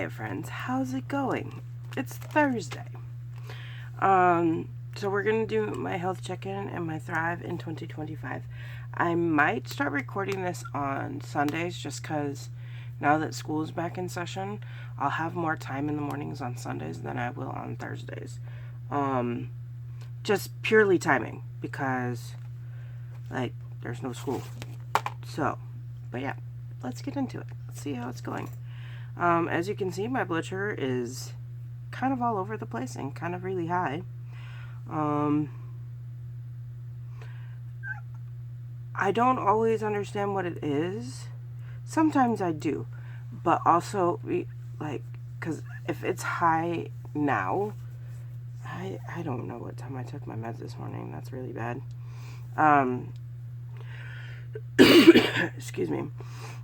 Hiya friends, how's it going? It's Thursday. So we're gonna do my health check-in and my Thrive in 2025. I might start recording this on Sundays just because now that school's back in session, I'll have more time in the mornings on Sundays than I will on Thursdays. Just purely timing because like there's no school. So, but yeah, let's get into it. Let's see how it's going. As you can see, my blood sugar is kind of all over the place and kind of really high. I don't always understand what it is. Sometimes I do, but also because if it's high now, I don't know what time I took my meds this morning. That's really bad. Excuse me.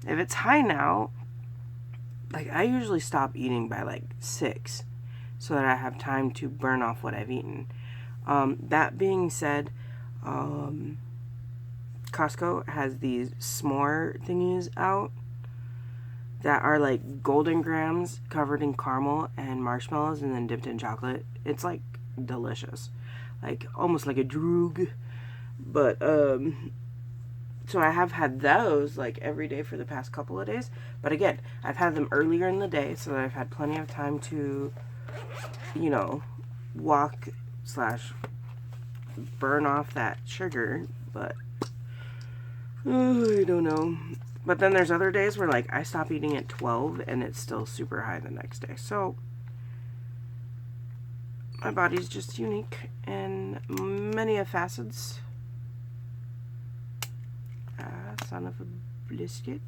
If it's high now, like I usually stop eating by like 6 so that I have time to burn off what I've eaten. That being said, Costco has these s'more thingies out that are like golden grams covered in caramel and marshmallows and then dipped in chocolate. It's like delicious, like almost like a droog. But so I have had those like every day for the past couple of days. But again, I've had them earlier in the day so that I've had plenty of time to, you know, walk / burn off that sugar. But I don't know. But then there's other days where like I stop eating at 12 and it's still super high the next day. So my body's just unique in many facets. Son of a biscuit.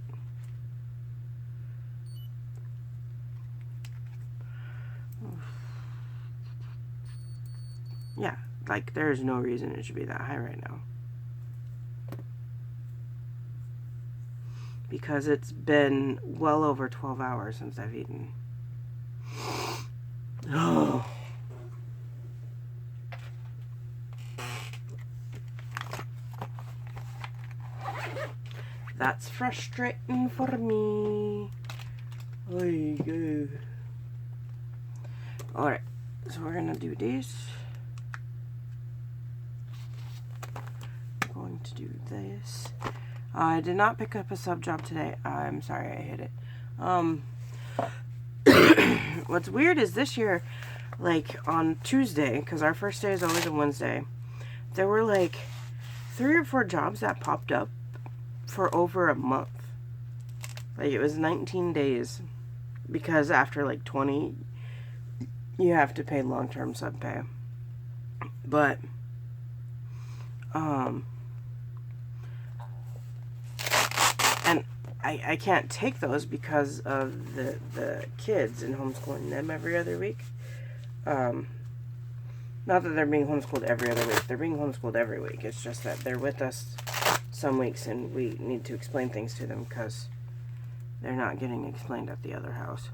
Yeah, like there's no reason it should be that high right now. Because it's been well over 12 hours since I've eaten. Oh. That's frustrating for me. Alright, so we're gonna do this. I'm going to do this. I did not pick up a sub job today. I'm sorry I hit it. What's weird is this year, like on Tuesday, because our first day is always a Wednesday, there were like 3 or 4 jobs that popped up for over a month. Like it was 19 days because after like 20 you have to pay long-term sub pay. But and I can't take those because of the kids and homeschooling them every other week. Not that they're being homeschooled every other week. They're being homeschooled every week. It's just that they're with us some weeks and we need to explain things to them because they're not getting explained at the other house.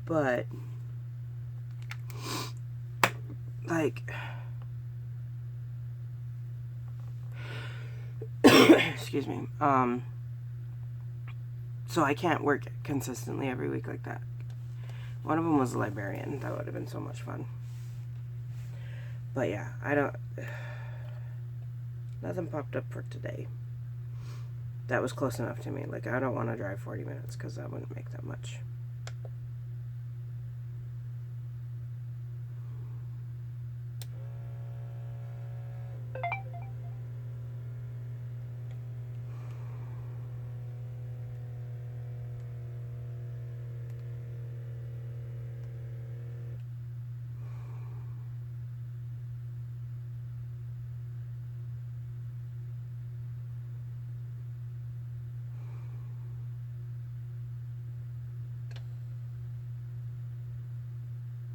But like excuse me. So I can't work consistently every week like that. One of them was a librarian. That would have been so much fun. But yeah, nothing popped up for today. That was close enough to me. Like, I don't want to drive 40 minutes because that wouldn't make that much.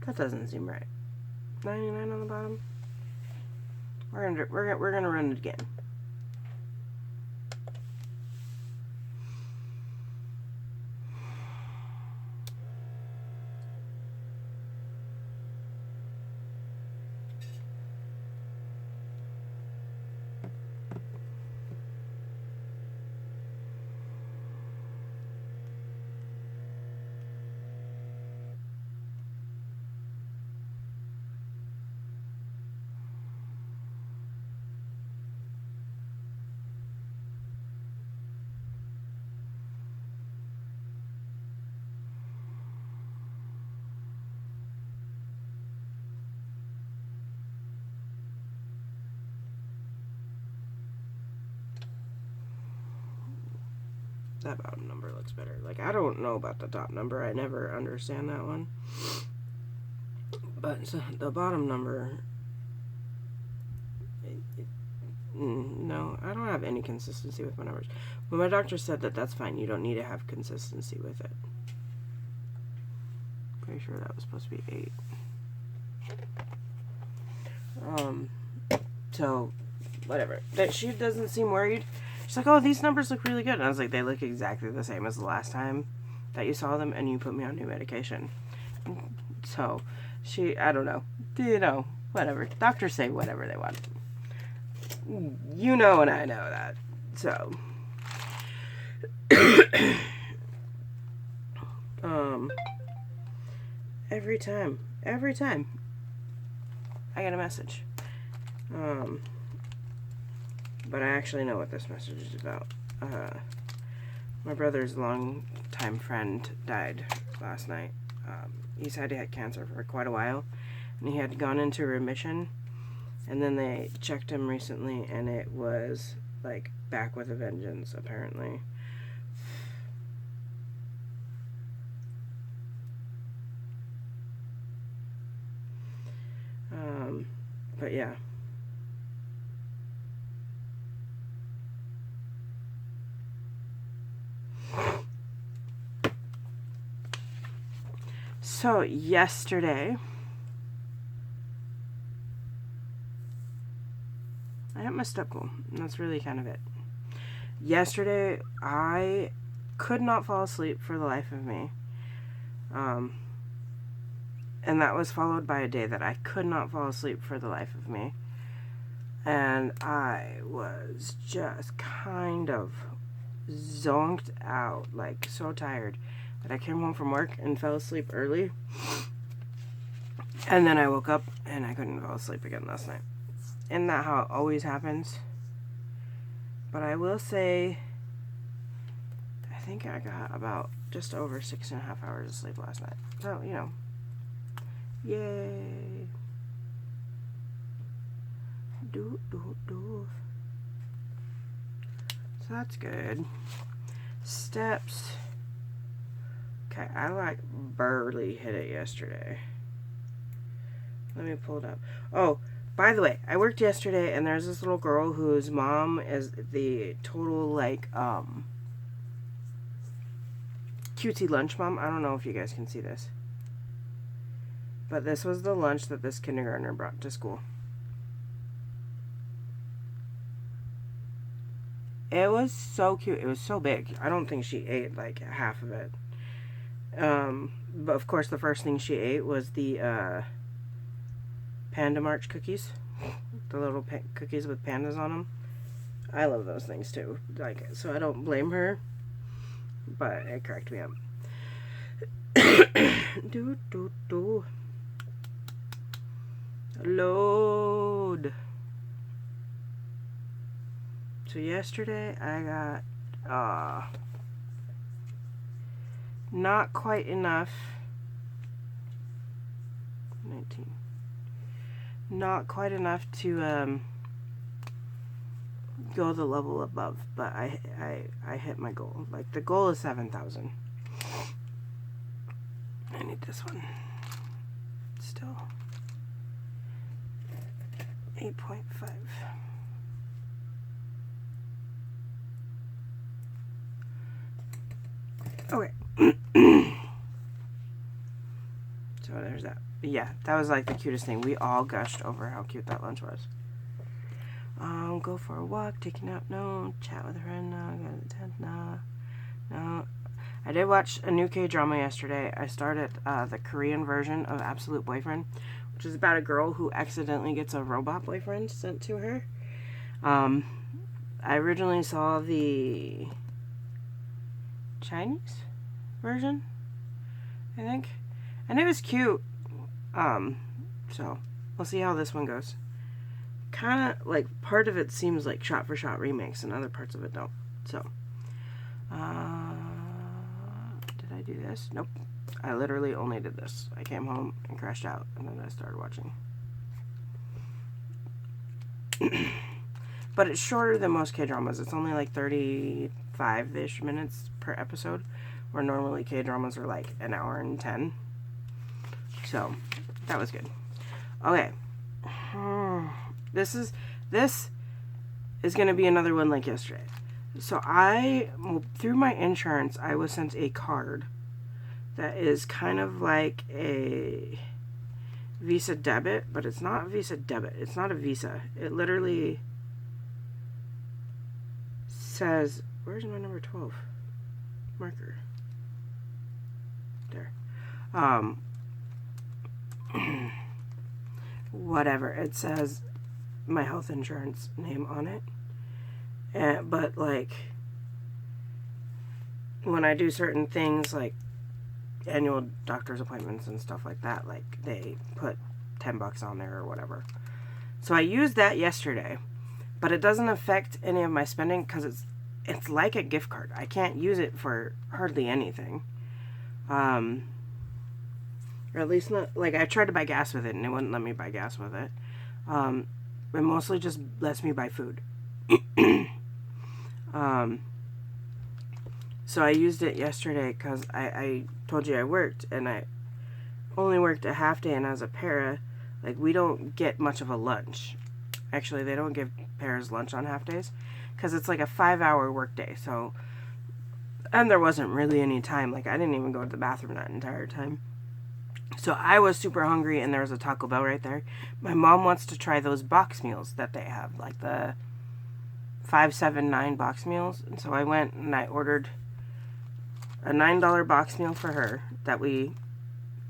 That doesn't seem right. 99 on the bottom. We're gonna run it again. That bottom number looks better. Like, I don't know about the top number. I never understand that one. But so the bottom number... no, I don't have any consistency with my numbers. But my doctor said that that's fine. You don't need to have consistency with it. Pretty sure that was supposed to be 8. So, whatever. That she doesn't seem worried. She's like, oh, these numbers look really good. And I was like, they look exactly the same as the last time that you saw them, and you put me on new medication. So, I don't know. Whatever. Doctors say whatever they want. You know, and I know that. So, every time I get a message. But I actually know what this message is about. My brother's longtime friend died last night. He said he had cancer for quite a while, and he had gone into remission, and then they checked him recently, and it was, like, back with a vengeance, apparently. But yeah. So yesterday, I hit my step-goal, and that's really kind of it. Yesterday, I could not fall asleep for the life of me. And that was followed by a day that I could not fall asleep for the life of me. And I was just kind of zonked out, like so tired that I came home from work and fell asleep early. And then I woke up and I couldn't fall asleep again last night. Isn't that how it always happens? But I will say, I think I got about just over 6.5 hours of sleep last night. So, yay. So that's good. Steps. Okay, I barely hit it yesterday. Let me pull it up. Oh, by the way, I worked yesterday, and there's this little girl whose mom is the total, cutesy lunch mom. I don't know if you guys can see this. But this was the lunch that this kindergartner brought to school. It was so cute. It was so big. I don't think she ate, half of it. But, of course, the first thing she ate was the, Panda March cookies. The little cookies with pandas on them. I love those things, too. So I don't blame her. But it cracked me up. Load. So yesterday I got not quite enough. 19. Not quite enough to go the level above, but I hit my goal. The goal is 7,000. I need this one. Still 8.5. Okay. So there's that. Yeah, that was the cutest thing. We all gushed over how cute that lunch was. Go for a walk, taking out, no. Chat with a friend, no. Go to the tent, no. I did watch a new K-drama yesterday. I started the Korean version of Absolute Boyfriend, which is about a girl who accidentally gets a robot boyfriend sent to her. I originally saw the Chinese version, I think, and it was cute. So we'll see how this one goes. Kind of part of it seems like shot for shot remakes, and other parts of it don't. So, did I do this? Nope. I literally only did this. I came home and crashed out, and then I started watching. But it's shorter than most K-dramas. It's only 35-ish minutes, per episode, where normally K-dramas are like an hour and 10. So that was good. Okay. This is going to be another one like yesterday. So through my insurance, I was sent a card that is kind of like a Visa debit, but it's not a Visa debit. It's not a Visa. It literally says, where's my number 12 marker? There. Whatever. It says my health insurance name on it. But like when I do certain things like annual doctor's appointments and stuff like that, like they put $10 on there or whatever. So I used that yesterday, but it doesn't affect any of my spending because it's like a gift card. I can't use it for hardly anything. Or at least not, like I tried to buy gas with it and it wouldn't let me buy gas with it. It mostly just lets me buy food. So I used it yesterday because I told you I worked, and I only worked a half day, and as a para, like, we don't get much of a lunch. Actually, they don't give paras lunch on half days because it's like a 5-hour work day. So, and there wasn't really any time. Like, I didn't even go to the bathroom that entire time. So I was super hungry, and there was a Taco Bell right there. My mom wants to try those box meals that they have, like the 5, 7, 9 box meals. And so I went and I ordered a $9 box meal for her that we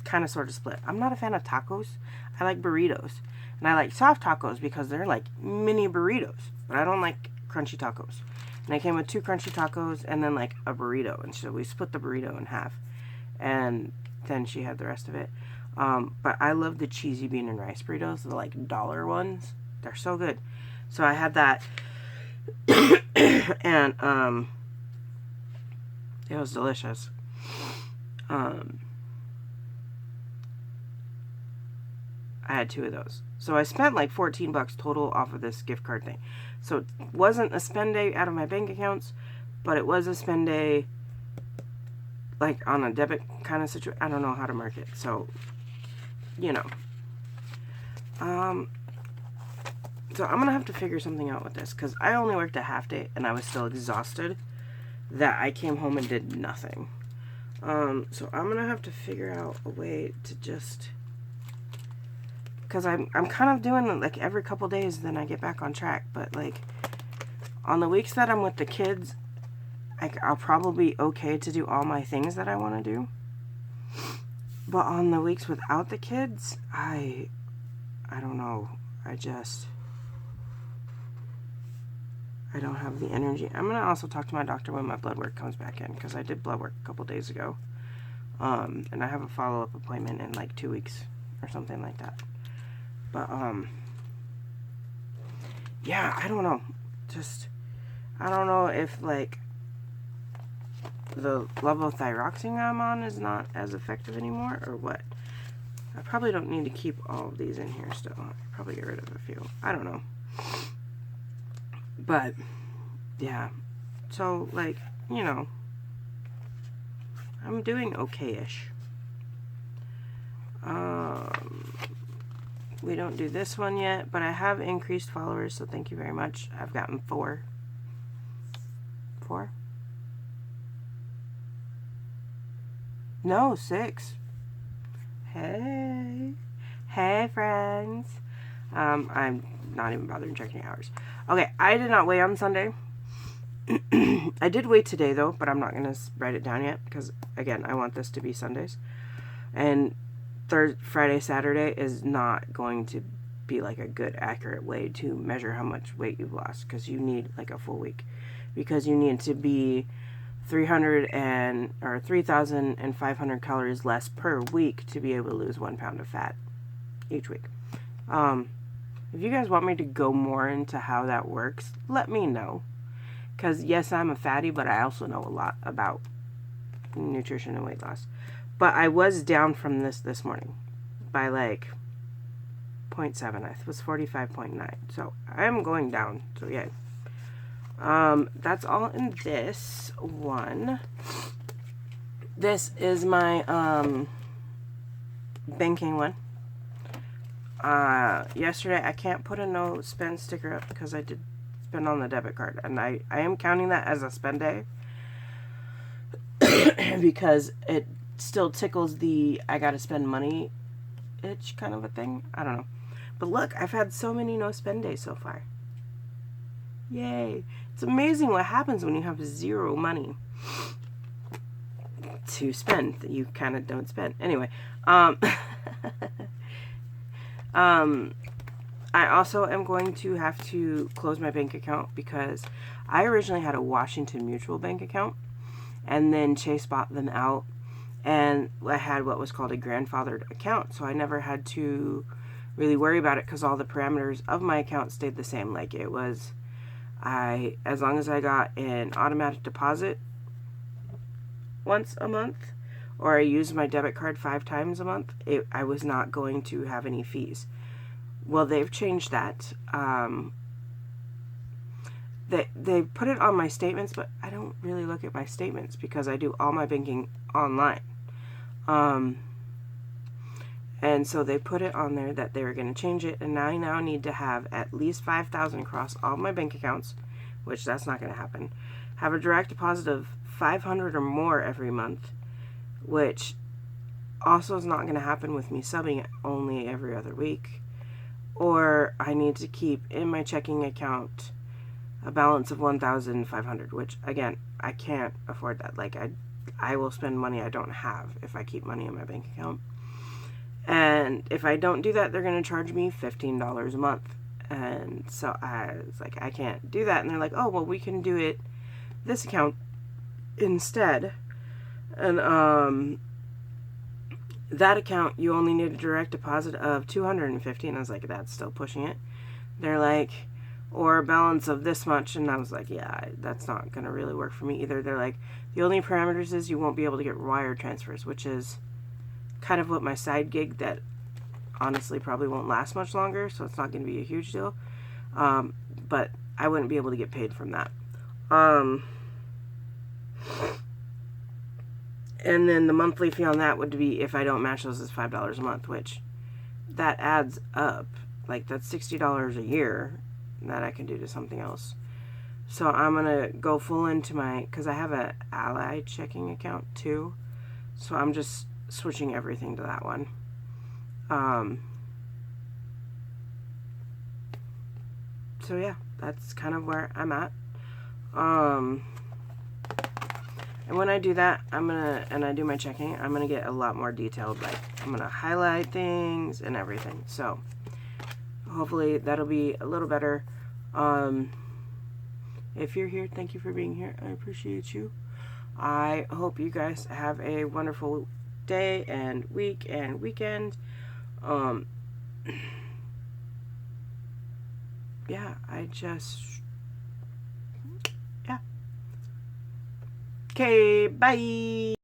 kind of sort of split. I'm not a fan of tacos. I like burritos. And I like soft tacos because they're like mini burritos. But I don't like crunchy tacos. And I came with 2 crunchy tacos and then like a burrito. And so we split the burrito in half. And then she had the rest of it. But I love the cheesy bean and rice burritos. The like dollar ones. They're so good. So I had that. And it was delicious. I had 2 of those. So I spent like $14 total off of this gift card thing. So it wasn't a spend day out of my bank accounts, but it was a spend day like on a debit kind of situation. I don't know how to mark it. So, you know. So I'm going to have to figure something out with this because I only worked a half day and I was still exhausted that I came home and did nothing. So I'm going to have to figure out a way to just, because I'm kind of doing it like every couple days, then I get back on track. But like on the weeks that I'm with the kids, I'll probably be okay to do all my things that I want to do. But on the weeks without the kids, I don't know. I don't have the energy. I'm going to also talk to my doctor when my blood work comes back in, because I did blood work a couple days ago. And I have a follow-up appointment in like 2 weeks or something like that. But, yeah, I don't know. I don't know if like the levothyroxine I'm on is not as effective anymore or what. I probably don't need to keep all of these in here still. I'll probably get rid of a few. I don't know. But, yeah. So, like, you know, I'm doing okay-ish. We don't do this one yet, but I have increased followers, so thank you very much. I've gotten 4. 4? No, 6. Hey. Hey, friends. I'm not even bothering checking hours. Okay, I did not weigh on Sunday. I did weigh today, though, but I'm not going to write it down yet because, again, I want this to be Sundays. And Friday, Saturday is not going to be, like, a good, accurate way to measure how much weight you've lost because you need, like, a full week. Because you need to be 3,500 calories less per week to be able to lose 1 pound of fat each week. If you guys want me to go more into how that works, let me know. Because, yes, I'm a fatty, but I also know a lot about nutrition and weight loss. But I was down from this morning by, like, 0.7. I was 45.9. So, I am going down. So, yeah. That's all in this one. This is my banking one. Yesterday I can't put a no spend sticker up because I did spend on the debit card, and I am counting that as a spend day because it still tickles the I gotta spend money itch kind of a thing. I don't know. But look, I've had so many no spend days so far. Yay. It's amazing what happens when you have zero money to spend that you kind of don't spend. Anyway, I also am going to have to close my bank account because I originally had a Washington Mutual bank account, and then Chase bought them out, and I had what was called a grandfathered account, so I never had to really worry about it because all the parameters of my account stayed the same. Like, it was, as long as I got an automatic deposit once a month, or I used my debit card 5 times a month, I was not going to have any fees. Well, they've changed that. They put it on my statements, but I don't really look at my statements because I do all my banking online. And so they put it on there that they were going to change it, and I now need to have at least $5,000 across all my bank accounts, which that's not going to happen. Have a direct deposit of $500 or more every month, which also is not going to happen with me subbing only every other week. Or I need to keep in my checking account a balance of $1,500, which again, I can't afford that. Like, I will spend money I don't have if I keep money in my bank account. And if I don't do that, they're going to charge me $15 a month. And so I was like, I can't do that. And they're like, oh, well, we can do it this account instead. And that account, you only need a direct deposit of $250. And I was like, that's still pushing it. They're like, or a balance of this much. And I was like, yeah, that's not going to really work for me either. They're like, the only parameters is you won't be able to get wire transfers, which is kind of what my side gig that honestly probably won't last much longer, so it's not going to be a huge deal. But I wouldn't be able to get paid from that. And then the monthly fee on that would be, if I don't match those, is $5 a month, which that adds up. Like, that's $60 a year that I can do to something else. So I'm going to go full into my, because I have an Ally checking account too. So I'm just switching everything to that one. So yeah, that's kind of where I'm at. And when I do that, and I do my checking, I'm gonna get a lot more detailed. Like, I'm gonna highlight things and everything. So hopefully that'll be a little better. If you're here, thank you for being here. I appreciate you. I hope you guys have a wonderful day and week and weekend. Yeah, yeah. Okay, bye.